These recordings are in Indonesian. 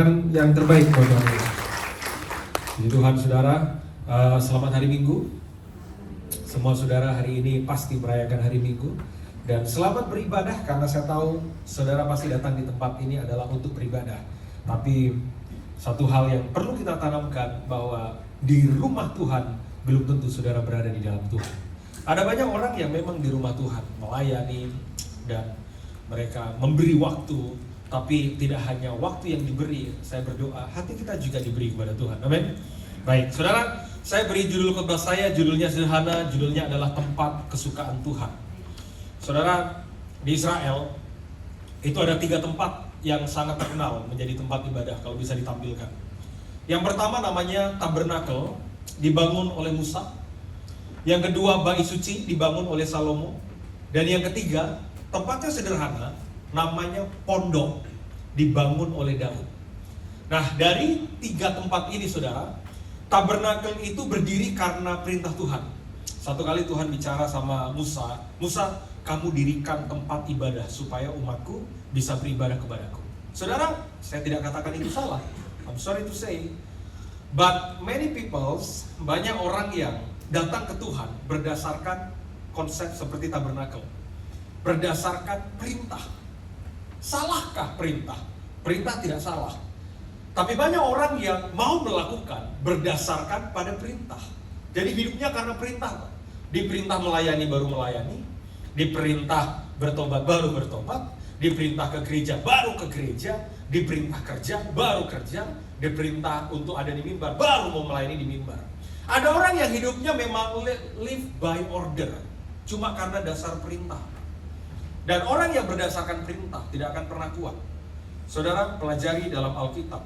Berikan yang terbaik buat Tuhan Yesus. Puji Tuhan saudara, selamat hari Minggu. Semua saudara hari ini pasti merayakan hari Minggu. Dan selamat beribadah, karena saya tahu saudara pasti datang di tempat ini adalah untuk beribadah. Tapi satu hal yang perlu kita tanamkan, bahwa di rumah Tuhan belum tentu saudara berada di dalam Tuhan. Ada banyak orang yang memang di rumah Tuhan melayani dan mereka memberi waktu, tapi tidak hanya waktu yang diberi. Saya berdoa hati kita juga diberi kepada Tuhan. Amin. Baik, saudara, saya beri judul khotbah saya, judulnya sederhana, judulnya adalah tempat kesukaan Tuhan. Saudara, di Israel itu ada 3 tempat yang sangat terkenal menjadi tempat ibadah kalau bisa ditampilkan. Yang pertama namanya Tabernakel, dibangun oleh Musa. Yang kedua Bait Suci, dibangun oleh Salomo. Dan yang ketiga, tempatnya sederhana, namanya Pondok, dibangun oleh Daud. Nah, dari 3 tempat ini saudara, Tabernakel itu berdiri karena perintah Tuhan. Satu kali Tuhan bicara sama Musa, "Musa, kamu dirikan tempat ibadah supaya umatku bisa beribadah kepadaku." Saudara, saya tidak katakan itu salah. I'm sorry to say. But many people, banyak orang yang datang ke Tuhan berdasarkan konsep seperti Tabernakel, berdasarkan perintah. Salahkah perintah? Perintah tidak salah. Tapi banyak orang yang mau melakukan berdasarkan pada perintah. Jadi hidupnya karena perintah. Diperintah melayani baru melayani, diperintah bertobat baru bertobat, diperintah ke gereja baru ke gereja, diperintah kerja baru kerja, diperintah untuk ada di mimbar baru mau melayani di mimbar. Ada orang yang hidupnya memang live by order, cuma karena dasar perintah. Dan orang yang berdasarkan perintah tidak akan pernah kuat. Saudara, pelajari dalam Alkitab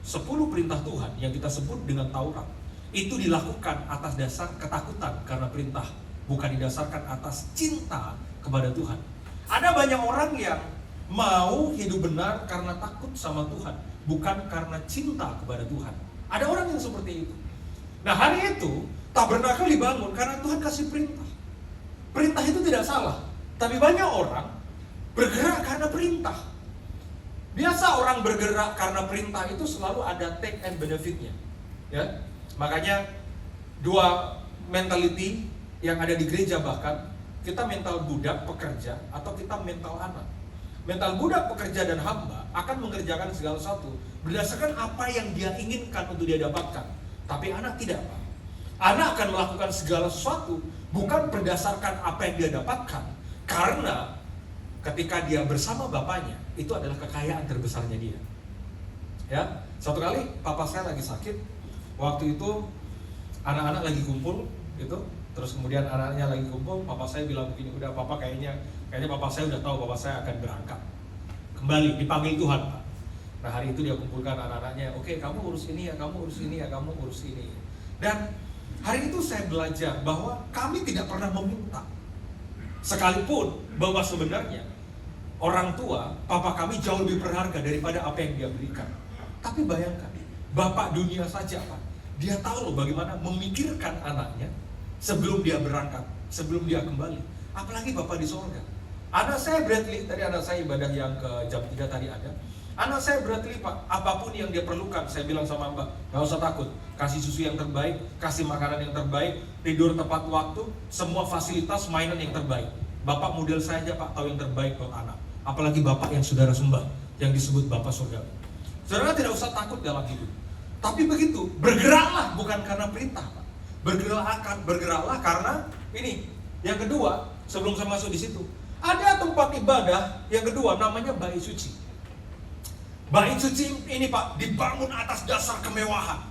10 perintah Tuhan yang kita sebut dengan Taurat, itu dilakukan atas dasar ketakutan karena perintah, bukan didasarkan atas cinta kepada Tuhan. Ada banyak orang yang mau hidup benar karena takut sama Tuhan, bukan karena cinta kepada Tuhan. Ada orang yang seperti itu. Nah, hari itu Tabernakel dibangun karena Tuhan kasih perintah. Perintah itu tidak salah, tapi banyak orang bergerak karena perintah. Biasa orang bergerak karena perintah itu selalu ada take and benefitnya, ya. Makanya 2 mentality yang ada di gereja, bahkan kita mental budak pekerja atau kita mental anak. Mental budak pekerja dan hamba akan mengerjakan segala sesuatu berdasarkan apa yang dia inginkan untuk dia dapatkan. Tapi anak tidak, Pak. Anak akan melakukan segala sesuatu bukan berdasarkan apa yang dia dapatkan, karena ketika dia bersama bapaknya, itu adalah kekayaan terbesarnya dia. Ya, satu kali papa saya lagi sakit. Waktu itu anak-anak lagi kumpul gitu, terus kemudian anaknya lagi kumpul, papa saya bilang begini, "Udah papa, kayaknya papa saya udah tahu papa saya akan berangkat kembali, dipanggil Tuhan, Pak." Nah, hari itu dia kumpulkan anak-anaknya, "Oke, kamu urus ini ya, kamu urus ini ya, kamu urus ini." Dan hari itu saya belajar bahwa kami tidak pernah meminta, sekalipun bahwa sebenarnya orang tua, papa kami jauh lebih berharga daripada apa yang dia berikan. Tapi bayangkan, bapak dunia saja, Pak, dia tahu loh bagaimana memikirkan anaknya sebelum dia berangkat, sebelum dia kembali. Apalagi bapak di sorga. Anak saya Bradley, tadi anak saya ibadah yang ke jam 3 tadi ada. Anak saya Bradley, Pak, apapun yang dia perlukan, saya bilang sama Mbak, gak usah takut, kasih susu yang terbaik, kasih makanan yang terbaik, tidur tepat waktu, semua fasilitas mainan yang terbaik. Bapak model saya aja, Pak, tahu yang terbaik buat anak. Apalagi bapak yang saudara sembah, yang disebut Bapak Surga. Saudara tidak usah takut dalam hidup. Tapi begitu, bergeraklah bukan karena perintah, Pak. Bergeraklah karena ini. Yang kedua, sebelum saya masuk di situ, ada tempat ibadah yang kedua namanya Bait Suci. Bait Suci ini, Pak, dibangun atas dasar kemewahan.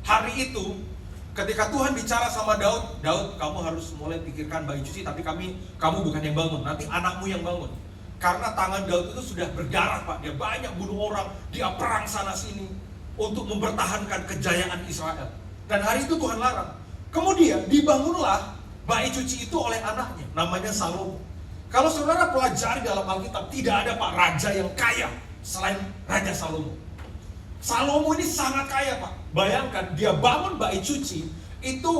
Hari itu ketika Tuhan bicara sama Daud, kamu harus mulai pikirkan Bait Suci, tapi kamu bukan yang bangun, nanti anakmu yang bangun. Karena tangan Daud itu sudah berdarah, Pak. Dia banyak bunuh orang, dia perang sana sini untuk mempertahankan kejayaan Israel. Dan hari itu Tuhan larang. Kemudian dibangunlah Bait Suci itu oleh anaknya, namanya Salomo. Kalau saudara pelajari dalam Alkitab, tidak ada, Pak, raja yang kaya selain Raja Salomo. Salomo ini sangat kaya, Pak. Bayangkan, dia bangun Bait Suci itu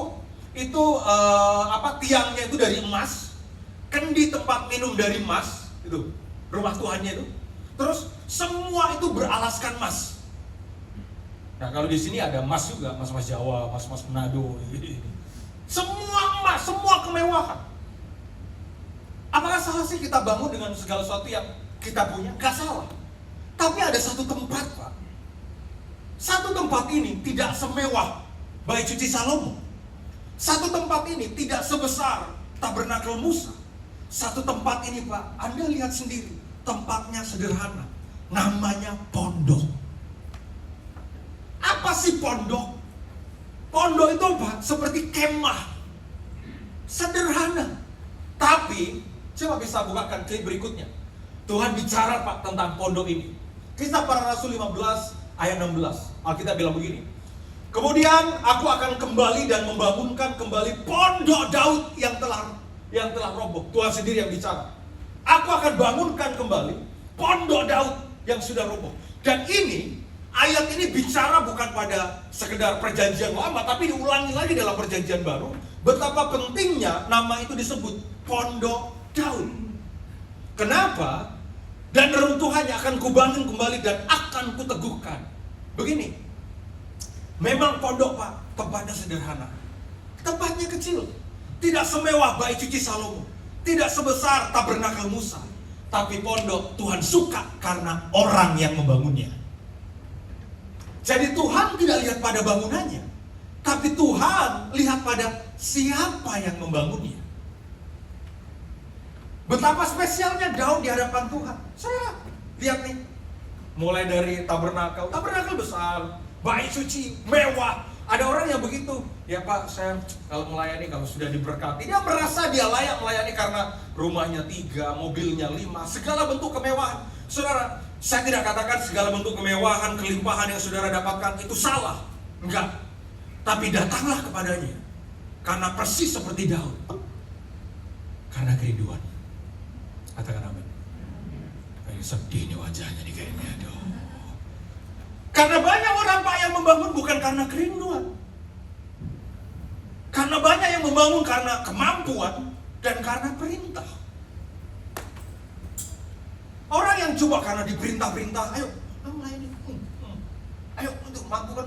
tiangnya itu dari emas, kendi tempat minum dari emas, itu rumah Tuhannya itu. Terus semua itu beralaskan emas. Nah kalau di sini ada emas juga, emas-emas Jawa, emas-emas Manado. Semua emas, semua kemewahan. Apakah salah sih kita bangun dengan segala sesuatu yang kita punya? Gak salah. Tapi ada satu tempat, Pak. Satu tempat ini tidak semewah Bait Suci Salomo. Satu tempat ini tidak sebesar Tabernakel Musa. Satu tempat ini, Pak, Anda lihat sendiri, tempatnya sederhana. Namanya pondok. Apa sih pondok? Pondok itu apa? Seperti kemah. Sederhana. Tapi coba bisa bukakan klip berikutnya. Tuhan bicara, Pak, tentang pondok ini. Kisah Para Rasul 15 ayat 16. Alkitab bilang begini. Kemudian aku akan kembali dan membangunkan kembali pondok Daud yang telah roboh. Tuhan sendiri yang bicara. Aku akan bangunkan kembali pondok Daud yang sudah roboh. Dan ini, ayat ini bicara bukan pada sekedar perjanjian lama, tapi diulangi lagi dalam perjanjian baru. Betapa pentingnya nama itu disebut pondok Daud. Kenapa? Dan reruntuhannya akan kubangun kembali dan akan kuteguhkan. Begini, memang pondok, Pak, tempatnya sederhana. Tempatnya kecil. Tidak semewah Bait Suci Salomo. Tidak sebesar Tabernakel Musa. Tapi pondok Tuhan suka karena orang yang membangunnya. Jadi Tuhan tidak lihat pada bangunannya. Tapi Tuhan lihat pada siapa yang membangunnya. Betapa spesialnya Daud di hadapan Tuhan. Saya lihat nih. Mulai dari tabernakel besar, bait suci, mewah. Ada orang yang begitu, ya Pak, saya kalau melayani, kalau sudah diberkati, dia merasa dia layak melayani karena rumahnya 3, mobilnya 5, segala bentuk kemewahan. Saudara, saya tidak katakan segala bentuk kemewahan, kelimpahan yang saudara dapatkan itu salah. Enggak. Tapi datanglah kepadanya. Karena persis seperti Daud. Karena kerinduan. Katakan amin. Kayak sedih nih wajahnya nih kayaknya. Aduh. Karena banyak orang, Pak, yang membangun bukan karena kerinduan. Karena banyak yang membangun karena kemampuan dan karena perintah. Orang yang coba karena diperintah-perintah, ayo, melayani. Ayo, untuk mampukan.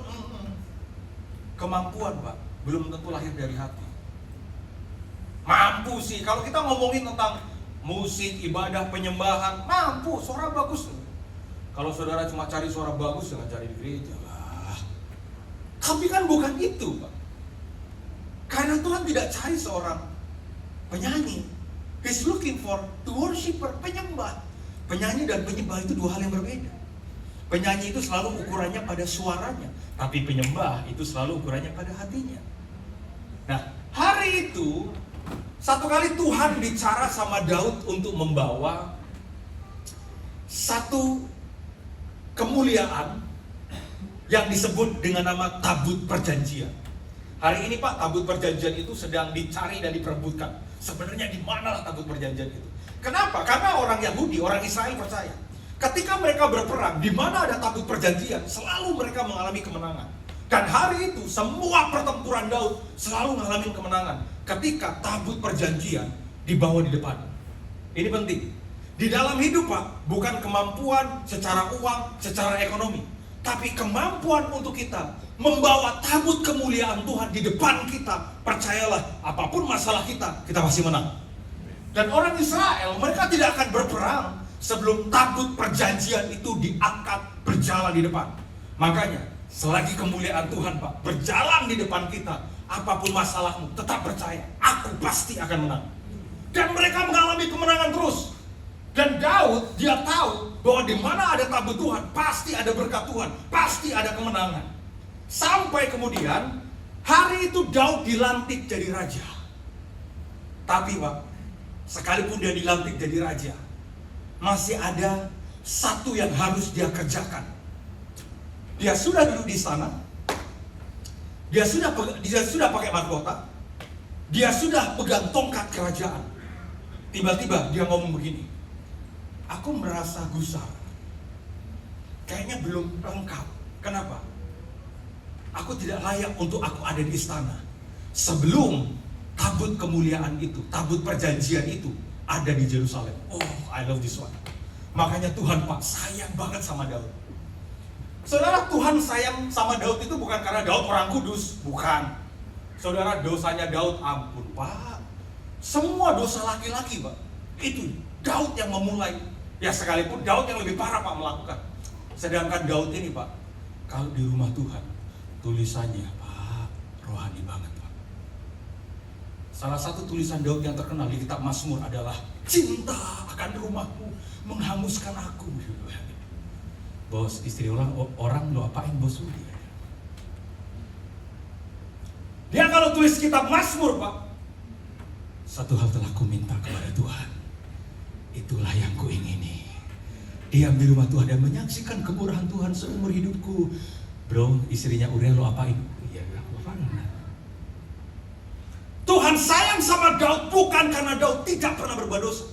Kemampuan, Pak, belum tentu lahir dari hati. Mampu sih, kalau kita ngomongin tentang musik, ibadah, penyembahan, mampu, suara bagus. Kalau saudara cuma cari suara bagus, jangan cari di gereja lah. Tapi kan bukan itu, Pak. Karena Tuhan tidak cari seorang penyanyi. He's looking for the worshiper, penyembah. Penyanyi dan penyembah itu dua hal yang berbeda. Penyanyi itu selalu ukurannya pada suaranya, tapi penyembah itu selalu ukurannya pada hatinya. Nah, hari itu satu kali Tuhan bicara sama Daud untuk membawa satu kemuliaan yang disebut dengan nama tabut perjanjian. Hari ini, Pak, tabut perjanjian itu sedang dicari dan diperebutkan. Sebenarnya di manalah tabut perjanjian itu? Kenapa? Karena orang Yahudi, orang Israel percaya ketika mereka berperang, di mana ada tabut perjanjian, selalu mereka mengalami kemenangan. Dan hari itu semua pertempuran Daud selalu mengalami kemenangan ketika tabut perjanjian dibawa di depan. Ini penting. Di dalam hidup, Pak, bukan kemampuan secara uang, secara ekonomi, tapi kemampuan untuk kita membawa tabut kemuliaan Tuhan di depan kita. Percayalah, apapun masalah kita, kita pasti menang. Dan orang Israel, mereka tidak akan berperang sebelum tabut perjanjian itu diangkat berjalan di depan. Makanya, selagi kemuliaan Tuhan, Pak, berjalan di depan kita, apapun masalahmu, tetap percaya, aku pasti akan menang. Dan mereka mengalami kemenangan terus. Dan Daud, dia tahu bahwa di mana ada tabut Tuhan, pasti ada berkat Tuhan, pasti ada kemenangan. Sampai kemudian, hari itu Daud dilantik jadi raja. Tapi, Pak, sekalipun dia dilantik jadi raja, masih ada satu yang harus dia kerjakan. Dia sudah duduk di sana, dia sudah pakai mahkota, dia sudah pegang tongkat kerajaan. Tiba-tiba dia ngomong begini, aku merasa gusar, kayaknya belum lengkap. Kenapa? Aku tidak layak untuk aku ada di istana sebelum tabut kemuliaan itu, tabut perjanjian itu ada di Yerusalem. Oh, I love this one. Makanya Tuhan, Pak, sayang banget sama Daud. Saudara, Tuhan sayang sama Daud itu bukan karena Daud orang kudus, bukan. Saudara, dosanya Daud, ampun Pak, semua dosa laki-laki Pak, itu Daud yang memulai. Ya sekalipun Daud yang lebih parah Pak melakukan. Sedangkan Daud ini Pak, kalau di rumah Tuhan, tulisannya Pak, rohani banget Pak. Salah satu tulisan Daud yang terkenal di kitab Mazmur adalah, cinta akan rumahmu menghanguskan aku. Bos, istri orang lo apain bos lu? Dia kalau tulis kitab Mazmur Pak, satu hal telah ku minta kepada Tuhan, itulah yang ku ingini, diam di rumah Tuhan dan menyaksikan kemurahan Tuhan seumur hidupku. Bro, istrinya Uriel lo apain? Iya, aku apain. Tuhan sayang sama Daud bukan karena Daud tidak pernah berbuat dosa,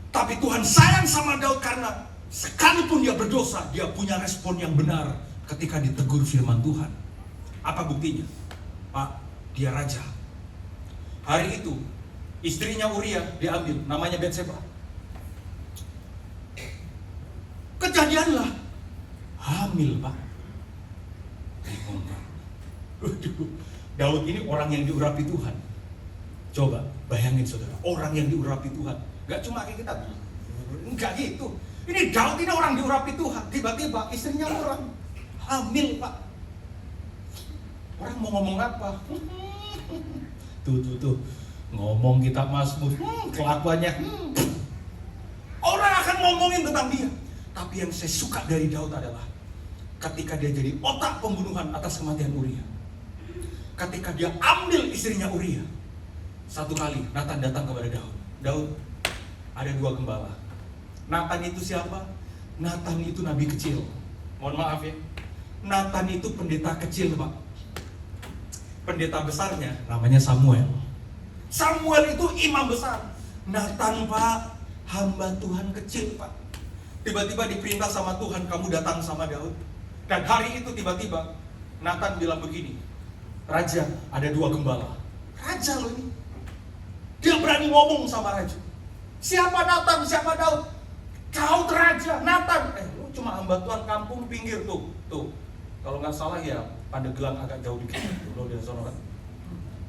tapi Tuhan sayang sama Daud karena sekalipun dia berdosa, dia punya respon yang benar ketika ditegur firman Tuhan. Apa buktinya? Pak, dia raja. Hari itu, istrinya Uria diambil, namanya Betseba. Kejadianlah, hamil Pak. Daud ini orang yang diurapi Tuhan. Coba bayangin saudara, orang yang diurapi Tuhan. Gak cuma kayak kita, enggak gitu. Ini Daud ini orang diurapi Tuhan, tiba-tiba istrinya orang hamil Pak. Orang mau ngomong apa? Tuh, ngomong kitab Mazmur, kelakuannya. Orang akan ngomongin tentang dia. Tapi yang saya suka dari Daud adalah ketika dia jadi otak pembunuhan atas kematian Uria. Ketika dia ambil istrinya Uria, satu kali Nathan datang kepada Daud. Daud, ada 2 gembala. Nathan itu siapa? Nathan itu nabi kecil. Mohon maaf ya, Nathan itu pendeta kecil Pak. Pendeta besarnya namanya Samuel. Samuel itu imam besar. Nathan Pak, hamba Tuhan kecil Pak. Tiba-tiba diperintah sama Tuhan, kamu datang sama Daud. Dan hari itu tiba-tiba Nathan bilang begini, Raja, ada 2 gembala. Raja loh ini. Dia berani ngomong sama Raja. Siapa Nathan, siapa Daud? Kau raja, Nathan. Lu cuma hamba Tuhan kampung pinggir tuh. Kalau nggak salah ya Pandeglang agak jauh dikit. Lo di sana kan.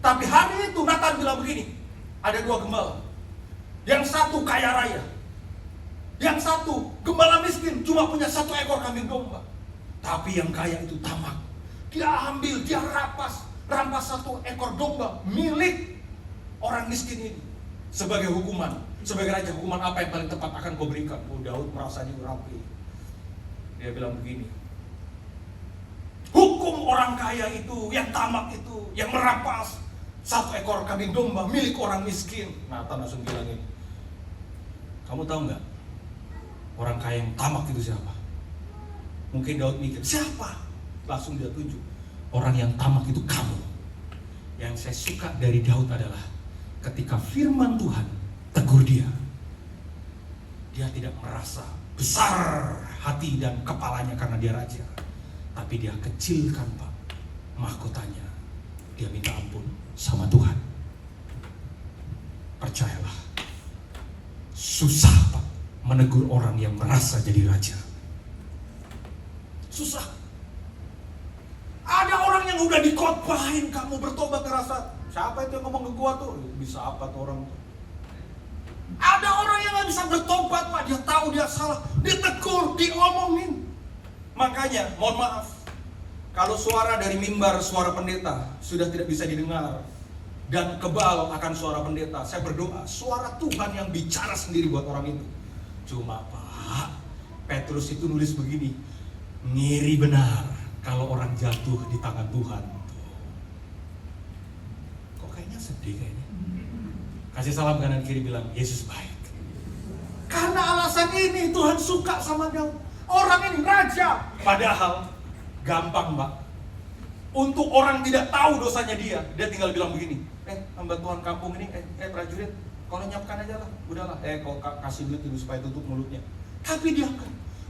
Tapi hari itu Nathan bilang begini, ada 2 gembala. Yang satu kaya raya, yang satu gembala miskin, cuma punya 1 ekor kambing domba. Tapi yang kaya itu tamak. Dia ambil, dia rampas 1 ekor domba milik orang miskin ini. Sebagai hukuman, sebagai raja, hukuman apa yang paling tepat akan kau berikan? Daud merasa diurapi. Dia bilang begini, hukum orang kaya itu, yang tamak itu, yang merampas 1 ekor kambing domba milik orang miskin. Nathan langsung bilang ini, kamu tahu nggak orang kaya yang tamak itu siapa? Mungkin Daud mikir, siapa? Langsung dia tunjuk, orang yang tamak itu kamu. Yang saya suka dari Daud adalah ketika firman Tuhan tegur dia, dia tidak merasa besar hati dan kepalanya karena dia raja, tapi dia kecilkan Pak mahkotanya. Dia minta ampun sama Tuhan. Percayalah, susah Pak menegur orang yang merasa jadi raja. Susah. Ada orang yang udah dikotbahin, kamu bertobat ngerasa, siapa itu yang ngomong ke gua tuh? Bisa apa tuh orang tuh? Ada orang yang gak bisa bertobat Pak, dia tahu dia salah, ditegur, diomongin. Makanya, mohon maaf, kalau suara dari mimbar, suara pendeta sudah tidak bisa didengar dan kebal akan suara pendeta, saya berdoa suara Tuhan yang bicara sendiri buat orang itu. Cuma Pak, Petrus itu nulis begini, ngiri benar kalau orang jatuh di tangan Tuhan. Kok kayaknya sedih kayaknya. Kasih salam kanan kiri, bilang Yesus baik. Karena alasan ini Tuhan suka sama Daud. Orang ini raja. Padahal gampang Pak. Untuk orang tidak tahu dosanya dia tinggal bilang begini, hamba Tuhan kampung ini, prajurit, kalau nyiapkan aja lah, udahlah, kau kasih duit dulu supaya tutup mulutnya. Tapi dia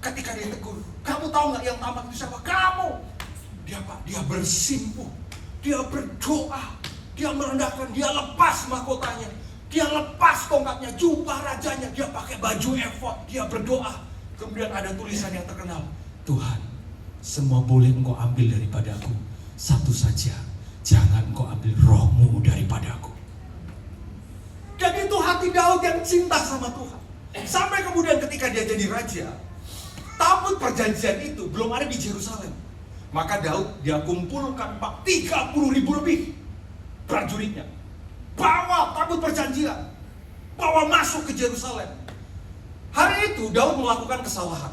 ketika dia tegur, kamu tahu nggak yang tamak itu siapa? Kamu. Dia bersimpuh, dia berdoa, dia merendahkan, dia lepas mahkotanya, dia lepas tongkatnya, jubah rajanya, dia pakai baju efod, dia berdoa. Kemudian ada tulisan yang terkenal, Tuhan, semua boleh engkau ambil daripadaku, satu saja, jangan engkau ambil rohmu daripadaku. Dan itu hati Daud yang cinta sama Tuhan. Sampai kemudian ketika dia jadi raja, tabut perjanjian itu belum ada di Yerusalem. Maka Daud dia kumpulkan 30.000 lebih prajuritnya, bawa tabut perjanjian, bawa masuk ke Yerusalem. Hari itu Daud melakukan kesalahan.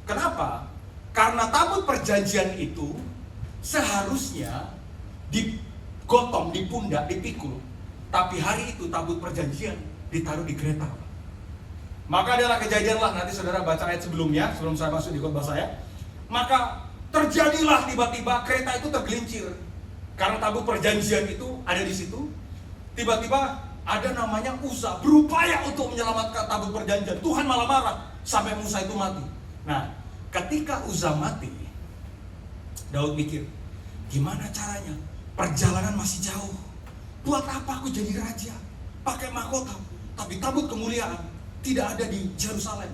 Kenapa? Karena tabut perjanjian itu seharusnya digotong, di pundak, dipikul. Tapi hari itu tabut perjanjian ditaruh di kereta. Maka adalah kejadianlah, nanti saudara baca ayat sebelumnya, sebelum saya masuk di khotbah saya. Maka terjadilah tiba-tiba kereta itu tergelincir. Karena tabut perjanjian itu ada di situ. Tiba-tiba ada namanya Uza berupaya untuk menyelamatkan tabut perjanjian. Tuhan malah marah sampai Musa itu mati. Nah, ketika Uza mati, Daud mikir, gimana caranya? Perjalanan masih jauh. Buat apa aku jadi raja? Pakai mahkota, tapi tabut kemuliaan tidak ada di Yerusalem.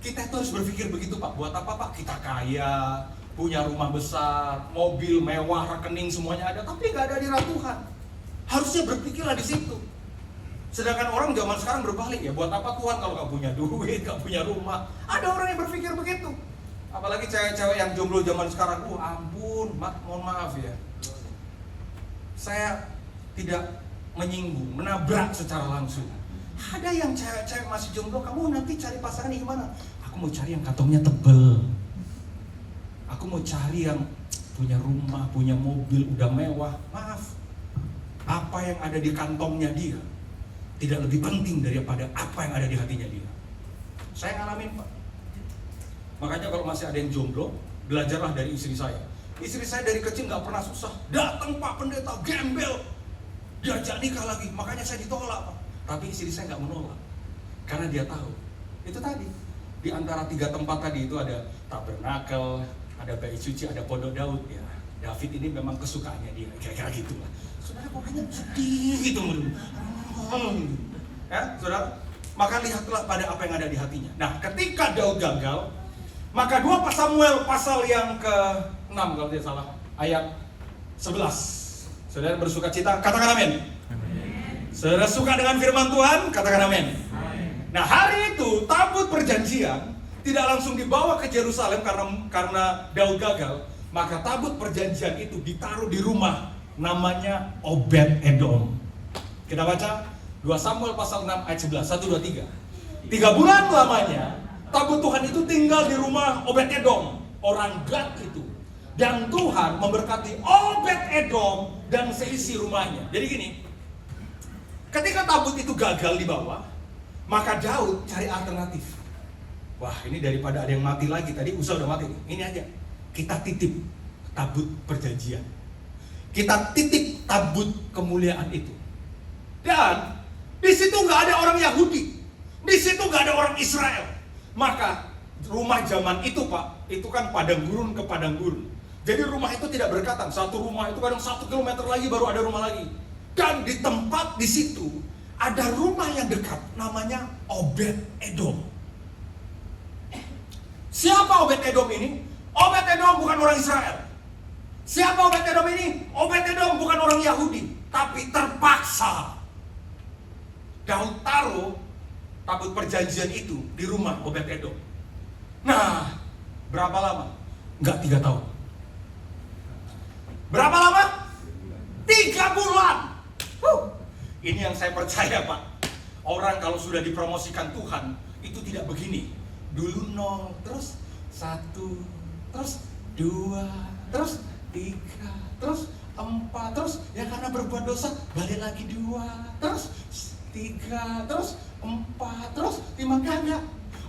Kita itu harus berpikir begitu, Pak. Buat apa, Pak? Kita kaya, punya rumah besar, mobil mewah, rekening semuanya ada, tapi nggak ada hadirat Tuhan. Harusnya berpikirlah di situ. Sedangkan orang zaman sekarang berbalik, ya buat apa Tuhan kalau nggak punya duit, nggak punya rumah? Ada orang yang berpikir begitu. Apalagi cewek-cewek yang jomblo zaman sekarang, ampun, mohon maaf ya. Saya tidak menyinggung, menabrak secara langsung. Ada yang cewek-cewek masih jomblo, kamu nanti cari pasangan gimana? Aku mau cari yang kantongnya tebel. Aku mau cari yang punya rumah, punya mobil, udah mewah. Maaf, apa yang ada di kantongnya dia tidak lebih penting daripada apa yang ada di hatinya dia. Saya ngalamin, Pak. Makanya kalau masih ada yang jomblo, belajarlah dari istri saya. Istri saya dari kecil nggak pernah susah. Datang Pak Pendeta, gembel, diajak nikah lagi. Makanya saya ditolak, Pak. Tapi istri saya nggak menolak, karena dia tahu. Itu tadi, di antara 3 tempat tadi itu ada tabernakel, ada bait suci, ada pondok Daud. Ya, David ini memang kesukaannya dia, kira-kira gitulah. Saudara pokoknya sedih gitu. Ya, saudara, maka lihatlah pada apa yang ada di hatinya. Nah, ketika Daud gagal, maka 2 Samuel pasal yang ke-6 kalau tidak salah, ayat 11. Saudara bersuka cita, katakan amin. Saudara suka dengan firman Tuhan, katakan amin. Nah, hari itu tabut perjanjian tidak langsung dibawa ke Yerusalem karena Daud gagal. Maka tabut perjanjian itu ditaruh di rumah namanya Obed Edom. Kita baca 2 Samuel pasal 6 ayat 11, 1, 2, 3. 3 bulan lamanya tabut Tuhan itu tinggal di rumah Obed Edom, orang Gad itu. Dan Tuhan memberkati Obed Edom dan seisi rumahnya. Jadi gini, ketika tabut itu gagal dibawa, maka Daud cari alternatif. Wah, ini daripada ada yang mati lagi, tadi Uza udah mati. Ini aja, kita titip tabut perjanjian. Kita titip tabut kemuliaan itu. Dan di situ nggak ada orang Yahudi, di situ nggak ada orang Israel. Maka rumah zaman itu, Pak, itu kan padang gurun ke padang gurun. Jadi rumah itu tidak berdekatan. Satu rumah itu kadang 1 kilometer lagi baru ada rumah lagi. Dan di tempat di situ ada rumah yang dekat, namanya Obed Edom. Siapa Obed Edom ini? Obed Edom bukan orang Israel. Siapa Obed Edom ini? Obed Edom bukan orang Yahudi, tapi terpaksa Daud taruh tabut perjanjian itu di rumah Obed Edom. Nah, berapa lama? Enggak 3 tahun. Berapa lama? 3 bulan. Ini yang saya percaya, Pak. Orang kalau sudah dipromosikan Tuhan, itu tidak begini. Dulu 0, terus 1, terus 2, terus 3, terus 4, terus ya karena berbuat dosa balik lagi 2, terus 3, terus 4, terus 5. Enggak.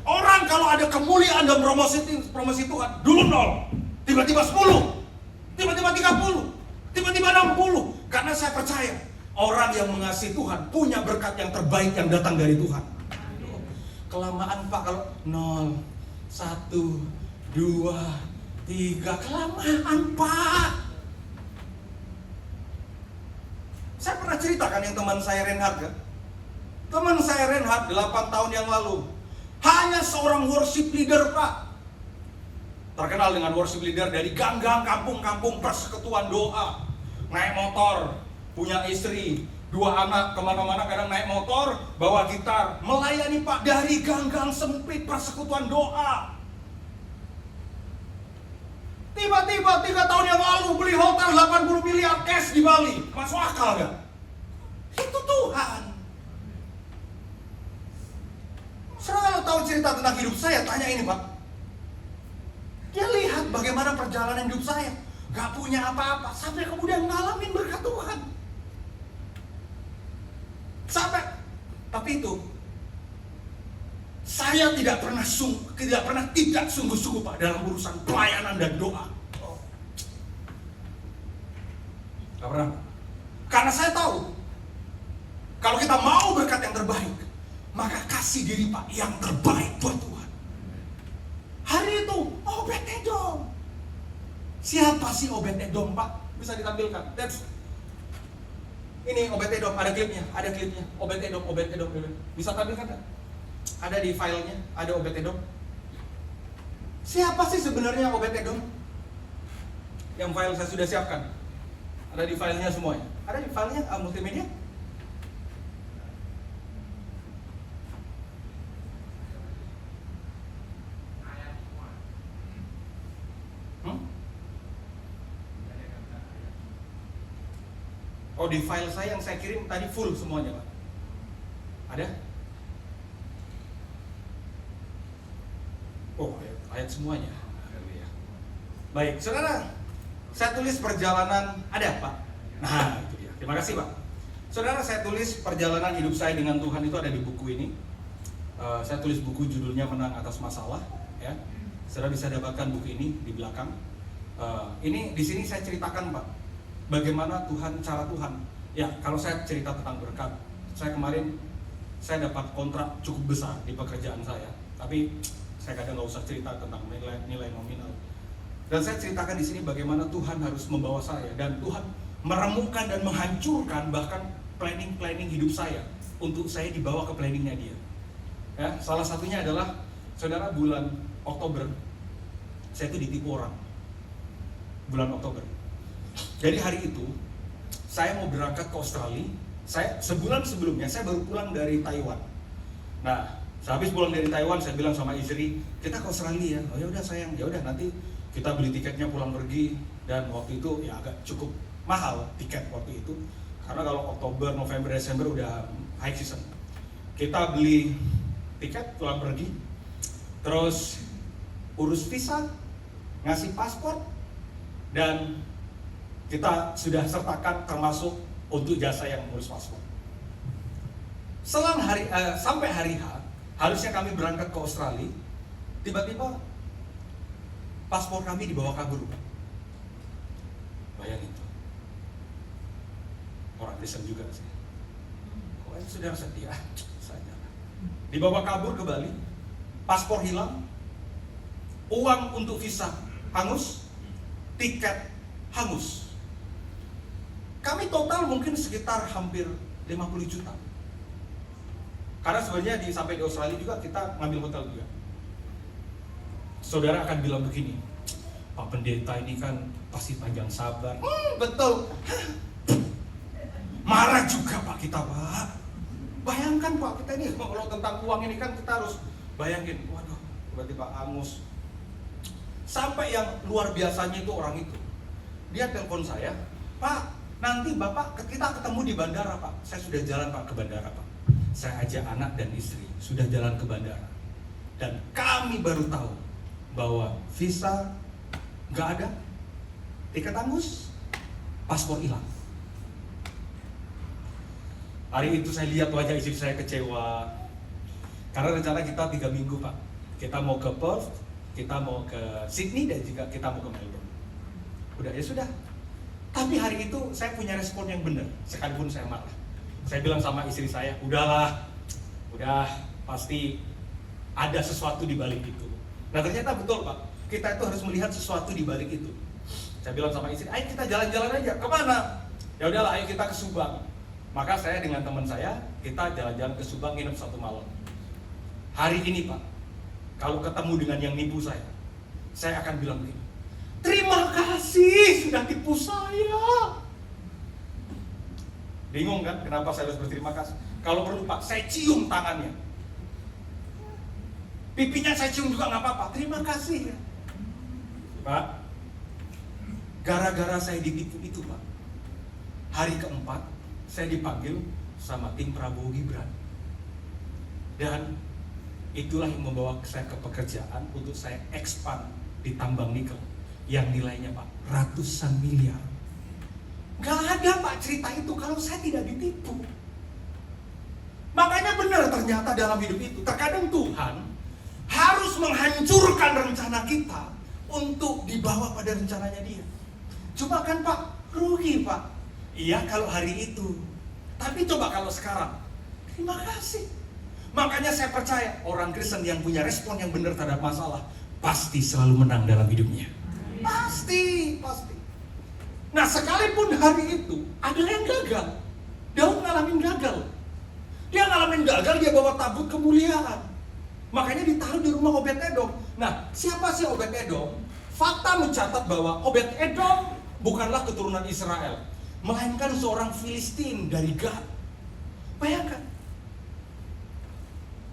Orang kalau ada kemuliaan dan promosi Tuhan, dulu 0, tiba-tiba 10, tiba-tiba 30, tiba-tiba 60. Karena saya percaya orang yang mengasihi Tuhan punya berkat yang terbaik yang datang dari Tuhan. Kelamaan, Pak, kalau 0, 1, 2, 3, kelamaan, Pak. Saya pernah ceritakan yang teman saya Reinhard, kan? Teman saya Reinhard 8 tahun yang lalu hanya seorang worship leader, Pak. terkenal dengan worship leader dari gang-gang kampung-kampung persekutuan doa, naik motor, punya istri, 2 anak, kemana-mana kadang naik motor, bawa gitar, melayani Pak dari gang-gang sempit persekutuan doa. Tiba-tiba 3 tahun yang lalu beli hotel 80 miliar cash di Bali. Masuk akal gak? Itu Tuhan. Saudara kalau tahu cerita tentang hidup saya, tanya ini Pak. Dia lihat bagaimana perjalanan hidup saya. Gak punya apa-apa, sampai kemudian ngalamin berkat Tuhan. Sampai, tapi itu saya tidak pernah tidak sungguh-sungguh Pak dalam urusan pelayanan dan doa. Gak pernah. Karena saya tahu kalau kita mau berkat yang terbaik, maka kasih diri Pak yang terbaik buat Tuhan. Hari itu Obed-Edom. Siapa sih Obed-Edom Pak? Bisa ditampilkan. Ini Obed-Edom, ada klipnya. Obed-Edom. Bisa tampilkan kan? Ada di filenya, ada Obed-Edom. Siapa sih sebenarnya Obed-Edom? Yang file saya sudah siapkan. Ada di filenya semuanya. Ada di filenya multimedia. Oh, di file saya yang saya kirim tadi full semuanya Pak. Ada? Oh, ayat semuanya. Baik, saudara, saya tulis perjalanan, ada Pak? Nah, itu dia. Terima kasih Pak. Saudara, saya tulis perjalanan hidup saya dengan Tuhan itu ada di buku ini. Saya tulis buku judulnya Menang Atas Masalah. Ya, saudara bisa dapatkan buku ini di belakang. Ini di sini saya ceritakan Pak, bagaimana cara Tuhan. Ya, kalau saya cerita tentang berkat, saya kemarin saya dapat kontrak cukup besar di pekerjaan saya, tapi saya kadang nggak usah cerita tentang nilai nominal. Dan saya ceritakan di sini bagaimana Tuhan harus membawa saya, dan Tuhan meremukkan dan menghancurkan bahkan planning hidup saya untuk saya dibawa ke planningnya Dia. Ya, salah satunya adalah saudara, bulan Oktober saya itu ditipu orang. Bulan Oktober. Jadi hari itu saya mau berangkat ke Australia. Saya sebulan sebelumnya saya baru pulang dari Taiwan. Nah, sehabis pulang dari Taiwan saya bilang sama istri, kita ke Australia ya. Oh ya udah sayang, ya udah nanti kita beli tiketnya pulang pergi. Dan waktu itu ya agak cukup mahal tiket waktu itu. Karena kalau Oktober, November, Desember udah high season. Kita beli tiket pulang pergi. Terus urus visa, ngasih paspor, dan kita sudah sertakan termasuk untuk jasa yang mengurus paspor. Selang sampai hari H, harusnya kami berangkat ke Australia. Tiba-tiba paspor kami dibawa kabur. Bayangin tuh. Orang Kristen juga sih. Kok saudara setia saja. Dibawa kabur ke Bali, paspor hilang, uang untuk visa hangus, tiket hangus. Kami total mungkin sekitar hampir 50 juta. Karena sebenarnya sampai di Australia juga kita ngambil hotel juga. Saudara akan bilang begini, Pak Pendeta ini kan pasti panjang sabar. Betul. Marah juga Pak kita Pak. Bayangkan Pak, kita ini kalau tentang uang ini kan kita harus bayangin. Waduh, tiba-tiba angus. Sampai yang luar biasanya itu orang itu, dia telepon saya, Pak, nanti Bapak kita ketemu di bandara Pak. Saya sudah jalan Pak ke bandara Pak. Saya ajak anak dan istri sudah jalan ke bandara. Dan kami baru tahu bahwa visa nggak ada, tiket hangus, paspor hilang. Hari itu saya lihat wajah istri saya kecewa. Karena rencana kita 3 minggu Pak. Kita mau ke Perth, kita mau ke Sydney, dan juga kita mau ke Melbourne. Udah ya sudah. Tapi hari itu saya punya respon yang benar, sekalipun saya marah. Saya bilang sama istri saya, udah pasti ada sesuatu di balik itu. Nah ternyata betul Pak, kita itu harus melihat sesuatu di balik itu. Saya bilang sama istri, ayo kita jalan-jalan aja, kemana? Ya udahlah, ayo kita ke Subang. Maka saya dengan teman saya, kita jalan-jalan ke Subang, nginep 1 malam. Hari ini Pak, kalau ketemu dengan yang nipu saya, saya akan bilang begini, terima kasih sudah tipu saya. Bingung kan kenapa saya harus berterima kasih? Kalau perlu Pak, saya cium tangannya, pipinya saya cium juga nggak apa-apa. Terima kasih ya Pak. Gara-gara saya ditipu itu Pak, hari keempat saya dipanggil sama tim Prabowo Gibran. Dan itulah yang membawa saya ke pekerjaan untuk saya expand di tambang nikel yang nilainya Pak ratusan miliar. Gak ada Pak cerita itu kalau saya tidak ditipu. Makanya benar ternyata dalam hidup itu terkadang Tuhan harus menghancurkan rencana kita untuk dibawa pada rencananya Dia. Cuma kan Pak, rugi Pak. Iya kalau hari itu. Tapi coba kalau sekarang, terima kasih. Makanya saya percaya orang Kristen yang punya respon yang benar terhadap masalah pasti selalu menang dalam hidupnya. Pasti. Nah sekalipun hari itu ada yang gagal. Daud ngalamin gagal. Dia ngalamin gagal, dia bawa tabut kemuliaan. Makanya ditaruh di rumah Obed-Edom. Nah siapa sih Obed-Edom? Fakta mencatat bahwa Obed-Edom bukanlah keturunan Israel, melainkan seorang Filistin dari Gad. Bayangkan,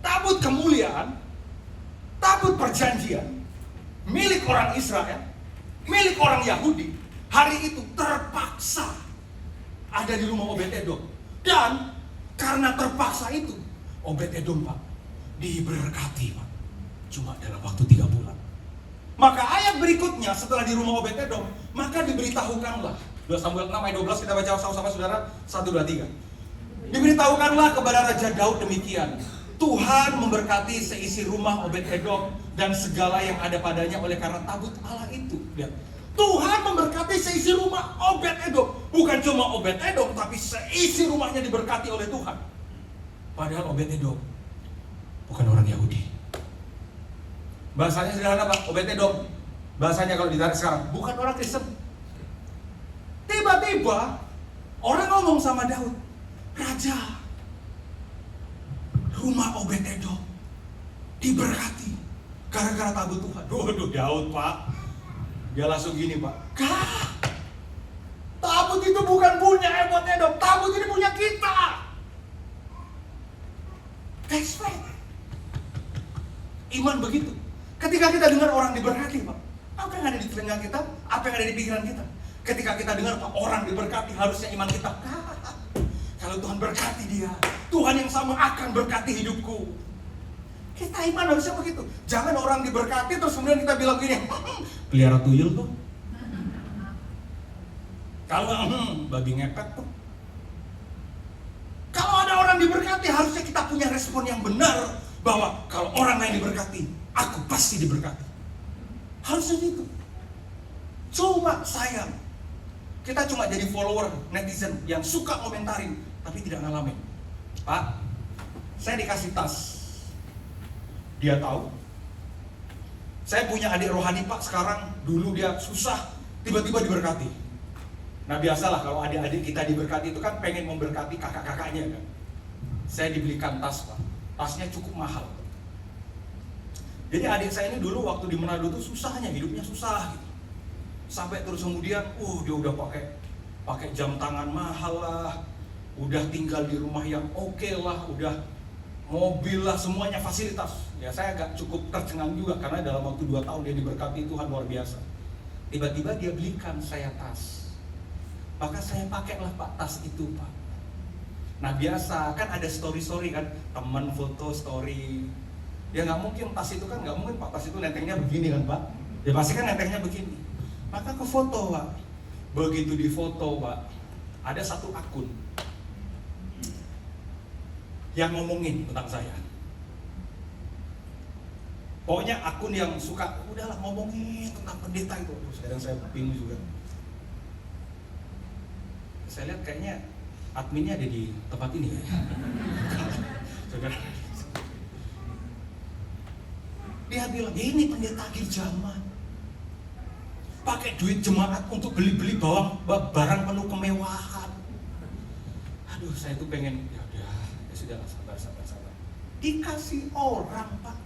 tabut kemuliaan, tabut perjanjian, milik orang Israel, milik orang Yahudi, hari itu terpaksa ada di rumah Obed-Edom. Dan karena terpaksa itu, Obed-Edom Pak, diberkati Pak, cuma dalam waktu 3 bulan. Maka ayat berikutnya setelah di rumah Obed-Edom, maka diberitahukanlah. 2 Samuel 6 ayat 12 kita baca sama-sama saudara. 1, 2, 3. Diberitahukanlah kepada Raja Daud demikian, Tuhan memberkati seisi rumah Obed-Edom dan segala yang ada padanya oleh karena tabut Allah itu. Lihat, Tuhan memberkati seisi rumah Obed-Edom. Bukan cuma Obed-Edom, tapi seisi rumahnya diberkati oleh Tuhan. Padahal Obed-Edom bukan orang Yahudi. Bahasanya sederhana Pak, Obed-Edom bahasanya kalau ditarik sekarang, bukan orang Kristen. Tiba-tiba orang ngomong sama Daud, Raja, rumah Obed-Edom diberkati gara-gara tabut Tuhan. Waduh Daud Pak, dia langsung gini Pak, tabut itu bukan punya Obed-Edom, tabut ini punya kita. That's right. Iman begitu. Ketika kita dengar orang diberkati Pak, apa yang ada di telinga kita? Apa yang ada di pikiran kita? Ketika kita dengar Pak, orang diberkati, harusnya iman kita, kalau Tuhan berkati dia, Tuhan yang sama akan berkati hidupku. Kita iman harusnya begitu. Jangan orang diberkati terus kemudian kita bilang gini, pelihara tuyul tuh. Kalau babi ngepet tuh. Kalau ada orang diberkati, harusnya kita punya respon yang benar bahwa kalau orang lain diberkati, aku pasti diberkati. Harusnya gitu. Cuma sayang, kita cuma jadi follower netizen yang suka komentarin tapi tidak ngalamin. Pak, saya dikasih tas. Dia tahu. Saya punya adik rohani Pak sekarang, dulu dia susah, tiba-tiba diberkati. Nah biasalah kalau adik-adik kita diberkati itu kan pengen memberkati kakak-kakaknya kan. Saya dibelikan tas Pak. Tasnya cukup mahal. Jadi adik saya ini dulu waktu di Manado tuh susahnya, hidupnya susah gitu. Sampai terus kemudian, dia udah pakai jam tangan mahal lah, udah tinggal di rumah yang oke lah, udah mobil lah, semuanya fasilitas. Ya saya agak cukup tercengang juga karena dalam waktu 2 tahun dia diberkati Tuhan luar biasa. Tiba-tiba dia belikan saya tas. Maka saya pakailah Pak tas itu Pak. Nah biasa kan ada story kan, teman foto story. Ya nggak mungkin tas itu kan, nggak mungkin Pak tas itu nentengnya begini kan Pak. Ya pasti kan nentengnya begini. Maka ke foto Pak. Begitu di foto Pak, ada satu akun yang ngomongin tentang saya. Pokoknya akun yang suka, udahlah ngomongin tentang pendeta itu. Sekarang saya bingung juga. Saya lihat kayaknya adminnya ada di tempat ini ya. Saudara. Dia bilang, ini pendeta akhir zaman. Pakai duit jemaat untuk beli-beli barang penuh kemewahan. Aduh, saya tuh pengen, ya sudah sabar. Dikasih orang Pak.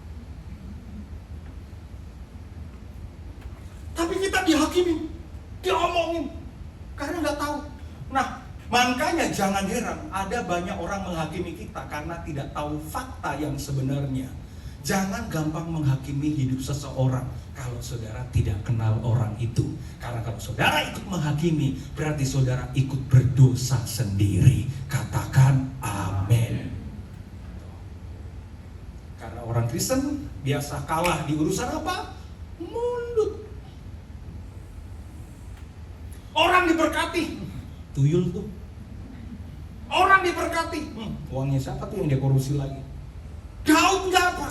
dihakimin, diomongin, karena nggak tahu. Nah, makanya jangan heran ada banyak orang menghakimi kita karena tidak tahu fakta yang sebenarnya. Jangan gampang menghakimi hidup seseorang kalau saudara tidak kenal orang itu. Karena kalau saudara ikut menghakimi, berarti saudara ikut berdosa sendiri. Katakan amin. Karena orang Kristen biasa kalah di urusan apa? Mulut. Orang diberkati, tuyul tuh. Orang diberkati, uangnya siapa tuh yang dia korupsi lagi? Daud nggak apa.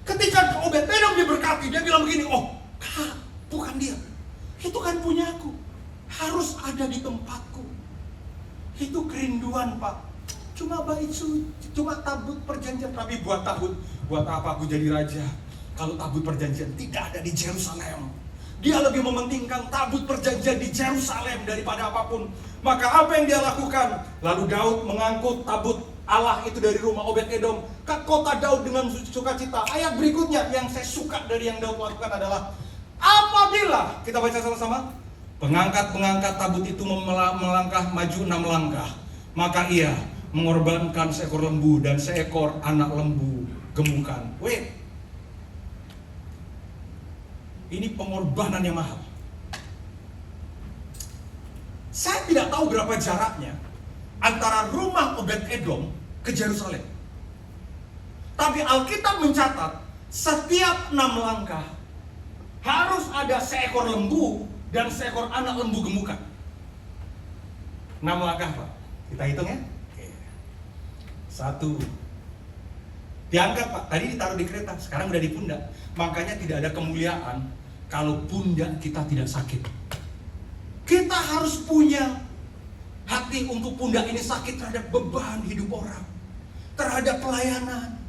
Ketika Obed-Edom diberkati, dia bilang begini, oh, Kak, bukan dia. Itu kan punyaku. Harus ada di tempatku. Itu kerinduan, Pak. Cuma bait suci, cuma tabut perjanjian. Tapi buat apa aku jadi raja? Kalau tabut perjanjian tidak ada di Yerusalem. Dia lebih mementingkan tabut perjanjian di Yerusalem daripada apapun. Maka apa yang dia lakukan? Lalu Daud mengangkut tabut Allah itu dari rumah Obed-Edom ke kota Daud dengan sukacita. Ayat berikutnya yang saya suka dari yang Daud lakukan adalah apabila, kita baca sama-sama, pengangkat tabut itu melangkah maju 6 langkah, maka ia mengorbankan seekor lembu dan seekor anak lembu gemukan. Wait, ini pengorbanan yang mahal. Saya tidak tahu berapa jaraknya antara rumah Obed-Edom ke Yerusalem. Tapi Alkitab mencatat setiap 6 langkah harus ada seekor lembu dan seekor anak lembu gemukan. 6 langkah, Pak. Kita hitung ya. Oke. 1. Diangkat, Pak. Tadi ditaruh di kereta, sekarang udah di pundak. Makanya tidak ada kemuliaan kalau pundak kita tidak sakit. Kita harus punya hati untuk pundak ini sakit terhadap beban hidup orang, terhadap pelayanan.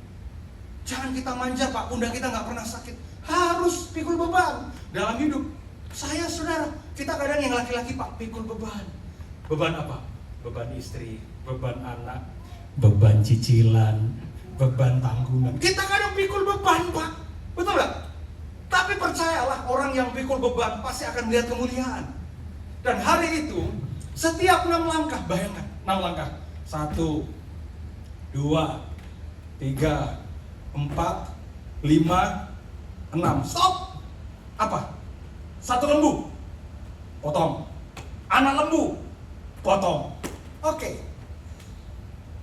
Jangan kita manja, Pak, pundak kita nggak pernah sakit. Harus pikul beban dalam hidup. Saya, saudara, kita kadang yang laki-laki, Pak, pikul beban. Beban apa? Beban istri, beban anak, beban cicilan, beban tanggungan. Kita kadang pikul beban, Pak. Betul nggak? Tapi percayalah, orang yang pikul beban pasti akan melihat kemuliaan. Dan hari itu setiap 6 langkah, bayangkan 6 langkah. 1, 2, 3, 4, 5, 6. Stop. Apa? 1 lembu, potong. Anak lembu, potong. Oke.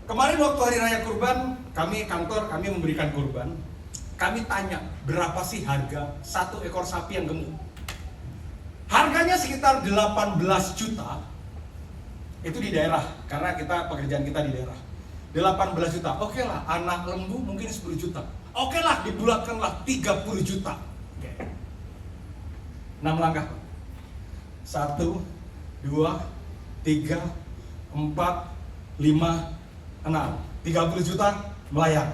Kemarin waktu hari raya kurban, kantor kami memberikan kurban. Kami tanya, berapa sih harga 1 ekor sapi yang gemuk? Harganya sekitar 18 juta. Itu di daerah, karena pekerjaan kita di daerah. 18 juta, oke lah, anak lembu mungkin 10 juta. Oke lah, dibulatkanlah 30 juta. Oke. 6 langkah. 1, 2, 3, 4, 5, 6. 30 juta melayang.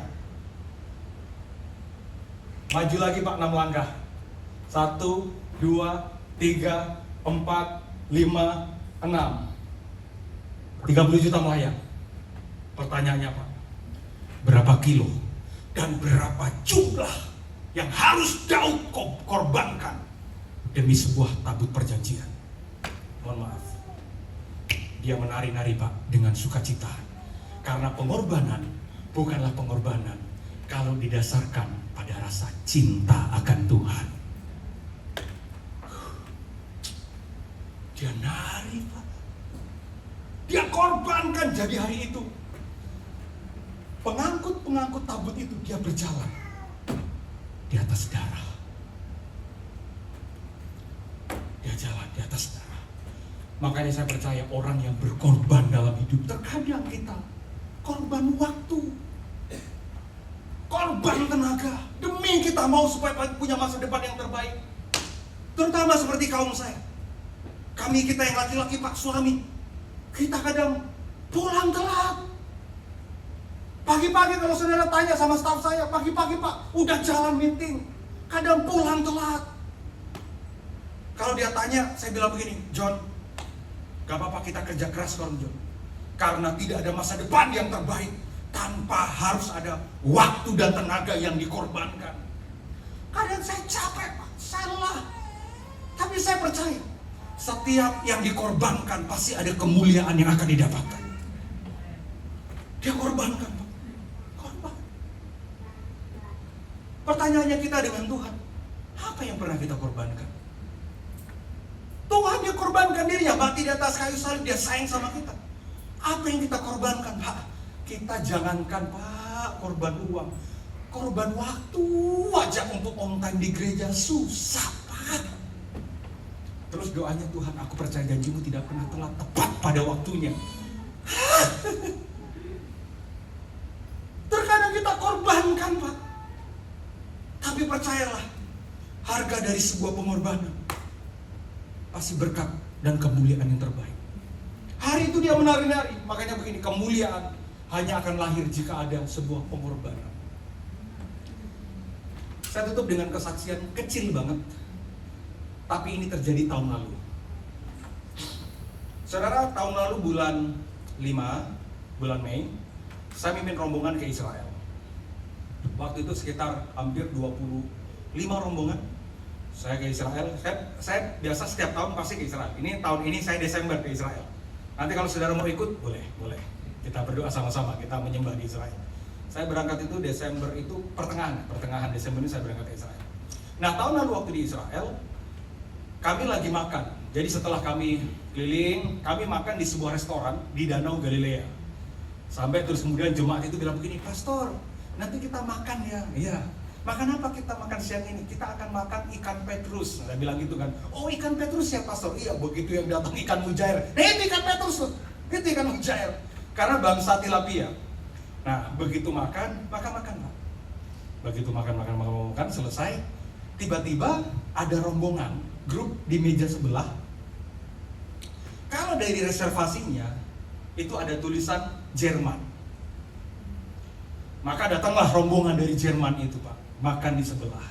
Maju lagi, Pak, 6 langkah. 1, 2, 3, 4, 5, 6. 30 juta melayang. Pertanyaannya, Pak, berapa kilo dan berapa jumlah yang harus Daud korbankan demi sebuah tabut perjanjian? Mohon maaf, dia menari-nari, Pak, dengan sukacita. Karena pengorbanan bukanlah pengorbanan kalau didasarkan pada rasa cinta akan Tuhan. Dia nari, Pak. Dia korbankan jadi hari itu. Pengangkut tabut itu dia berjalan di atas darah. Dia jalan di atas darah. Makanya saya percaya orang yang berkorban dalam hidup, terkadang kita korban waktu, korban tenaga, demi kita mau supaya punya masa depan yang terbaik. Terutama seperti kaum saya. Kita yang laki-laki, Pak, suami, kita kadang pulang telat. Pagi-pagi kalau saudara tanya sama staf saya, pagi-pagi, Pak, udah jalan meeting, kadang pulang telat. Kalau dia tanya, saya bilang begini, John, gak apa-apa kita kerja keras, John, karena tidak ada masa depan yang terbaik tanpa harus ada waktu dan tenaga yang dikorbankan. Kadang saya capek, Pak, salah. Tapi saya percaya Setiap yang dikorbankan pasti ada kemuliaan yang akan didapatkan. Dia korbankan, Pak. Korban. Pertanyaannya kita dengan Tuhan, apa yang pernah kita korbankan? Tuhan dia korbankan dirinya, mati di atas kayu salib, dia sayang sama kita. Apa yang kita korbankan, Pak? Kita jangankan, Pak, korban uang, korban waktu aja untuk on time di gereja susah, Pak. Terus doanya, Tuhan, aku percaya janjimu tidak pernah telat, tepat pada waktunya. Terkadang kita korbankan, Pak. Tapi percayalah, harga dari sebuah pengorbanan pasti berkat dan kemuliaan yang terbaik. Hari itu dia menari-nari, makanya begini, kemuliaan hanya akan lahir jika ada sebuah pengorbanan. Saya tutup dengan kesaksian kecil banget, tapi ini terjadi tahun lalu. Saudara, tahun lalu bulan 5, bulan Mei, saya mimpin rombongan ke Israel. Waktu itu sekitar hampir 25 rombongan. Saya ke Israel, saya biasa setiap tahun pasti ke Israel. Ini tahun ini saya Desember ke Israel. Nanti kalau saudara mau ikut, boleh. Kita berdoa sama-sama, kita menyembah di Israel. Saya berangkat itu Desember itu pertengahan Desember ini saya berangkat ke Israel. Nah, tahun lalu waktu di Israel, kami lagi makan. Jadi setelah kami keliling, kami makan di sebuah restoran di Danau Galilea. Sampai terus kemudian jemaat itu bilang begini, Pastor, nanti kita makan ya. Iya. Makan apa kita makan siang ini? Kita akan makan ikan petrus. Saya bilang gitu kan. Oh, ikan petrus ya, Pastor? Iya, begitu yang datang ikan mujair. Itu ikan petrus loh. Itu ikan mujair. Karena bangsa tilapia. Nah, begitu makan Pak. Begitu makan, selesai. Tiba-tiba ada rombongan, grup di meja sebelah. Kalau dari reservasinya, itu ada tulisan Jerman. Maka datanglah rombongan dari Jerman itu, Pak. Makan di sebelah.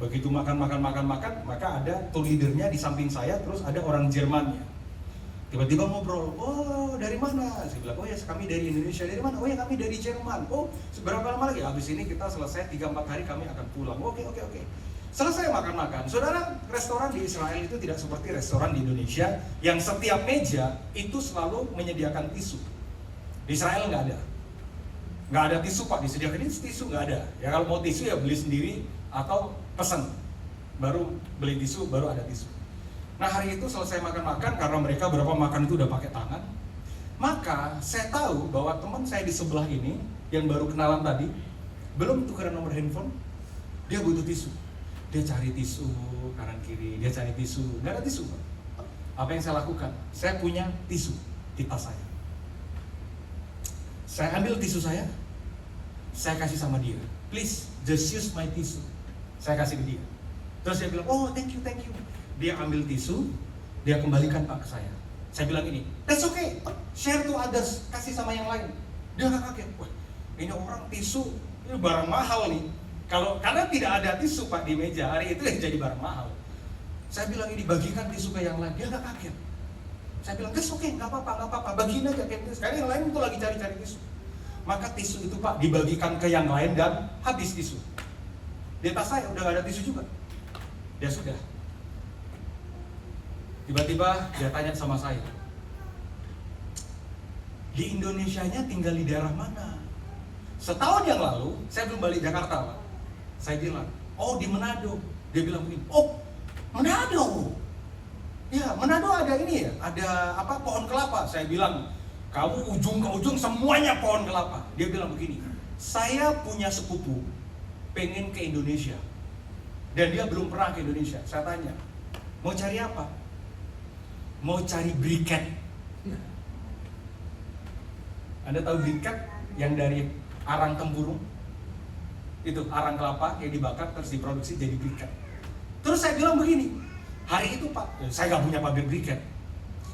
Begitu makan, maka ada tour leadernya di samping saya, terus ada orang Jermannya. Tiba-tiba ngobrol, oh dari mana? Saya bilang, oh ya kami dari Indonesia. Dari mana? Oh ya kami dari Jerman. Oh seberapa lama lagi? Habis ini kita selesai 3-4 hari kami akan pulang. Oke. Selesai makan. Saudara, restoran di Israel itu tidak seperti restoran di Indonesia yang setiap meja itu selalu menyediakan tisu. Di Israel nggak ada tisu, Pak, disediakan ini tisu nggak ada. Ya kalau mau tisu ya beli sendiri atau pesan, baru beli tisu, baru ada tisu. Nah hari itu selesai makan, karena mereka berapa makan itu udah pakai tangan. Maka saya tahu bahwa teman saya di sebelah ini yang baru kenalan tadi belum tukeran nomor handphone, dia butuh tisu. Dia cari tisu kanan kiri, dia cari tisu, nggak ada tisu, Pak. Apa yang saya lakukan? Saya punya tisu di tas saya. Saya ambil tisu saya kasih sama dia. Please, just use my tissue. Saya kasih ke dia. Terus dia bilang, oh thank you. Dia ambil tisu, dia kembalikan, Pak, ke saya. Saya bilang ini, that's okay, share to others, kasih sama yang lain. Dia nggak kaget, wah ini orang tisu, ini barang mahal nih. Karena tidak ada tisu, Pak, di meja, hari itu yang jadi barang mahal. Saya bilang ini, bagikan tisu ke yang lain. Dia nggak kaget. Saya bilang, that's okay, nggak apa-apa, bagiin aja ke tisu. Karena yang lain itu lagi cari-cari tisu. Maka tisu itu, Pak, dibagikan ke yang lain dan habis tisu. Di tas saya udah gak ada tisu juga. Ya sudah. Tiba-tiba dia tanya sama saya, di Indonesianya tinggal di daerah mana? Setahun yang lalu saya belum balik Jakarta, Pak. Saya bilang, oh di Manado. Dia bilang begini, oh Manado. Ya Manado ada ini ya, ada apa, pohon kelapa. Saya bilang, kamu ujung ke ujung semuanya pohon kelapa. Dia bilang begini, saya punya sepupu pengen ke Indonesia dan dia belum pernah ke Indonesia. Saya tanya, mau cari apa? Mau cari briket. Anda tahu briket yang dari arang tempurung? Itu arang kelapa yang dibakar terus diproduksi jadi briket. Terus saya bilang begini, hari itu, Pak, saya gak punya pabrik briket,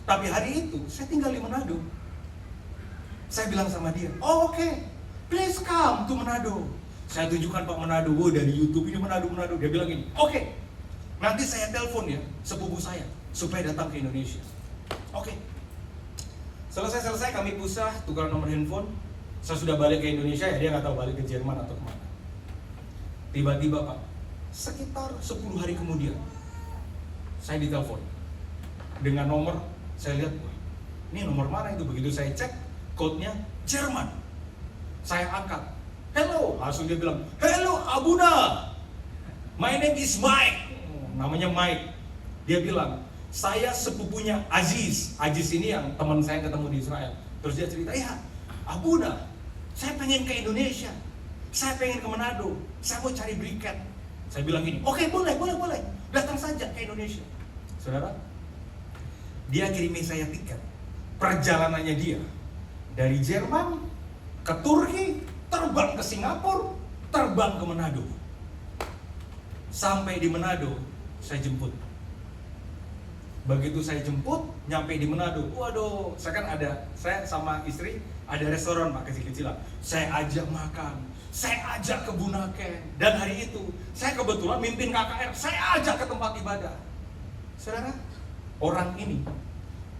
tapi hari itu saya tinggal di Manado. Saya bilang sama dia, oh oke, please come to Manado. Saya tunjukkan, Pak, Manado, dari YouTube ini Manado. Dia bilang gini, oke, nanti saya telepon ya sepupu saya supaya datang ke Indonesia. Oke. Selesai kami pisah, tukar nomor handphone. Saya sudah balik ke Indonesia, ya dia nggak tahu balik ke Jerman atau kemana. Tiba-tiba, Pak, sekitar 10 hari kemudian saya ditelepon. dengan nomor. Saya lihat, wah, ini nomor mana itu? Begitu saya cek, code-nya Jerman. Saya angkat, hello, langsung dia bilang, hello Abuna, my name is Mike. Namanya Mike. Dia bilang, saya sepupunya Aziz. Aziz ini yang teman saya ketemu di Israel. Terus dia cerita, ya Abuna, saya pengen ke Indonesia, saya pengen ke Manado, saya mau cari briket. Saya bilang gini, oke, boleh, datang saja ke Indonesia. Saudara, dia kirimin saya tiket. Perjalanannya dia dari Jerman ke Turki, terbang ke Singapura, terbang ke Manado. Sampai di Manado, saya jemput. Begitu saya jemput, nyampe di Manado, waduh, saya sama istri ada restoran Pak, kecil-kecilan. Saya ajak makan, saya ajak ke Bunaken. Dan hari itu, saya kebetulan mimpin KKR, saya ajak ke tempat ibadah. Saudara, orang ini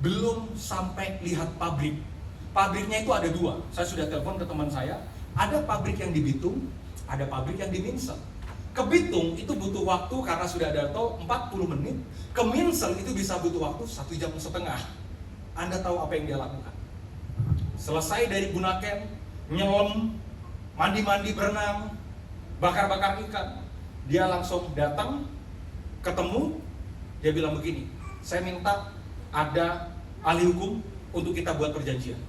belum sampai lihat pabrik. Pabriknya itu ada 2. Saya sudah telepon ke teman saya, ada pabrik yang di Bitung, ada pabrik yang di Minsel. Ke Bitung itu butuh waktu karena sudah ada tol 40 menit. Ke Minsel itu bisa butuh waktu 1,5 jam. Anda tahu apa yang dia lakukan? Selesai dari Bunaken, nyelam, mandi-mandi, berenang, bakar-bakar ikan. Dia langsung datang, ketemu, dia bilang begini, saya minta ada ahli hukum untuk kita buat perjanjian.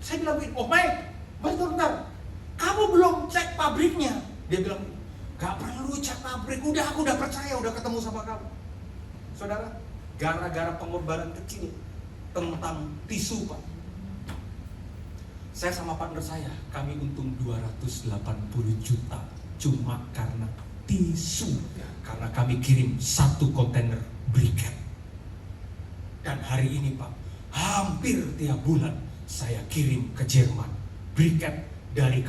Saya bilang begini, oh Mike, bentar, kamu belum cek pabriknya. Dia bilang, gak perlu cek pabrik, aku udah percaya, udah ketemu sama kamu. Saudara, gara-gara pengorbanan kecil tentang tisu Pak, saya sama partner saya, kami untung 280 juta cuma karena tisu. Karena kami kirim 1 kontainer briket. Dan hari ini Pak, hampir tiap bulan saya kirim ke Jerman briket dari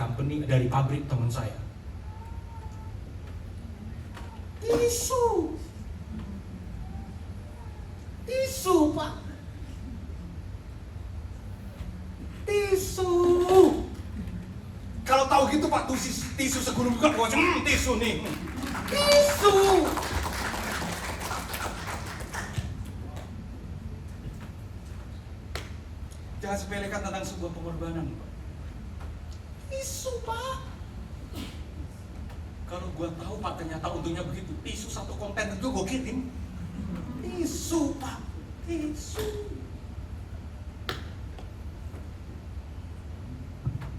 pabrik teman saya. Tisu Pak, tisu. Kalau tahu gitu Pak, tisu segulung juga gua tisu nih. Tisu. Jangan sepelekan tentang sebuah pengorbanan Pak. Tisu Pak. Kalau gua tahu Pak, ternyata untungnya begitu. Tisu 1 kontainer juga gua kirim. Tisu Pak, tisu.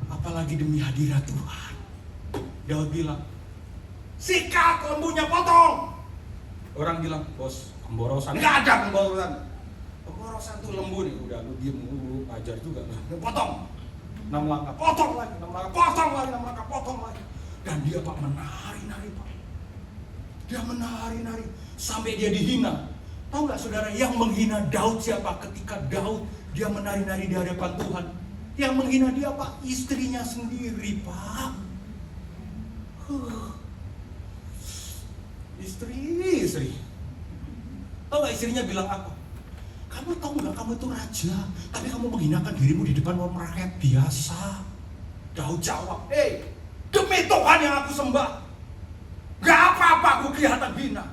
Apalagi demi hadirat Tuhan. Daud bilang, sikat lembunya, potong. Orang bilang, bos, pemborosan. Nggak ada pemborosan. Pemborosan tuh lembu nih, udah lu diem, lu ajar juga. Potong. 6 langkah, potong lagi, 6 langkah, potong lagi, 6 langkah, potong lagi. Dan dia Pak menari-nari Pak. Dia menari-nari sampai dia dihina. Tahu nggak saudara, yang menghina Daud siapa? Ketika Daud dia menari-nari di hadapan Tuhan, yang menghina dia Pak, istrinya sendiri Pak. Istri. Tahu nggak istrinya bilang apa? Kamu tahu nggak, kamu itu raja, tapi kamu menghinakan dirimu di depan orang rakyat biasa. Daud jawab, demi Tuhan yang aku sembah, gak apa-apa aku kelihatan hina.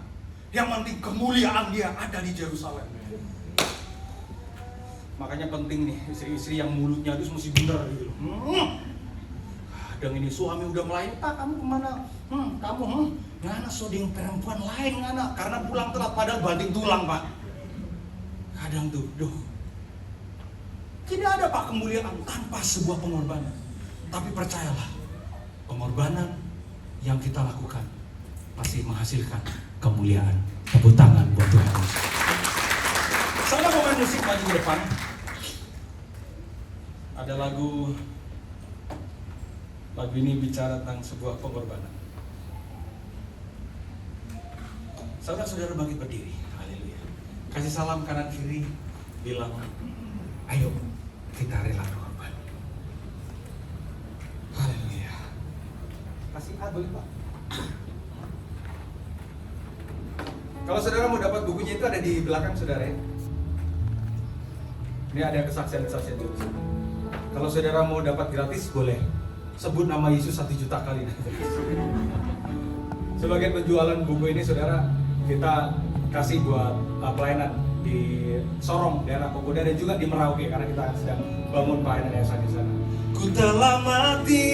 Yang penting kemuliaan dia ada di Yerusalem. Makanya penting nih, istri-istri yang mulutnya itu mesti benar gitu. Kadang ini suami udah melayani, Pak kamu kemana? Kamu ngana soding perempuan lain ngana, karena pulang telat padahal banting tulang Pak. Kadang tuh, tidak ada Pak kemuliaan tanpa sebuah pengorbanan. Tapi percayalah, pengorbanan yang kita lakukan pasti menghasilkan kemuliaan. Tepuk tangan buat Tuhan. Saya mau main musik maju ke depan. Ada lagu ini bicara tentang sebuah pengorbanan. Saudara-saudara bangkit berdiri. Haleluya. Kasih salam kanan kiri, bilang, ayo kita rela berkorban. Haleluya. Kasih A boleh Pak. Kalau saudara mau dapat bukunya itu ada di belakang saudara ya. Ini ada kesaksian-kesaksian juga. Kalau saudara mau dapat gratis boleh sebut nama Yesus 1 juta kali. Sebagai penjualan buku ini saudara, kita kasih buat pelayanan. di Sorong, daerah Pogoda, dan juga di Merauke karena kita sedang bangun pelayanan yayasan di sana. Ku telah mati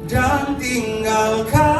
dan tinggalkan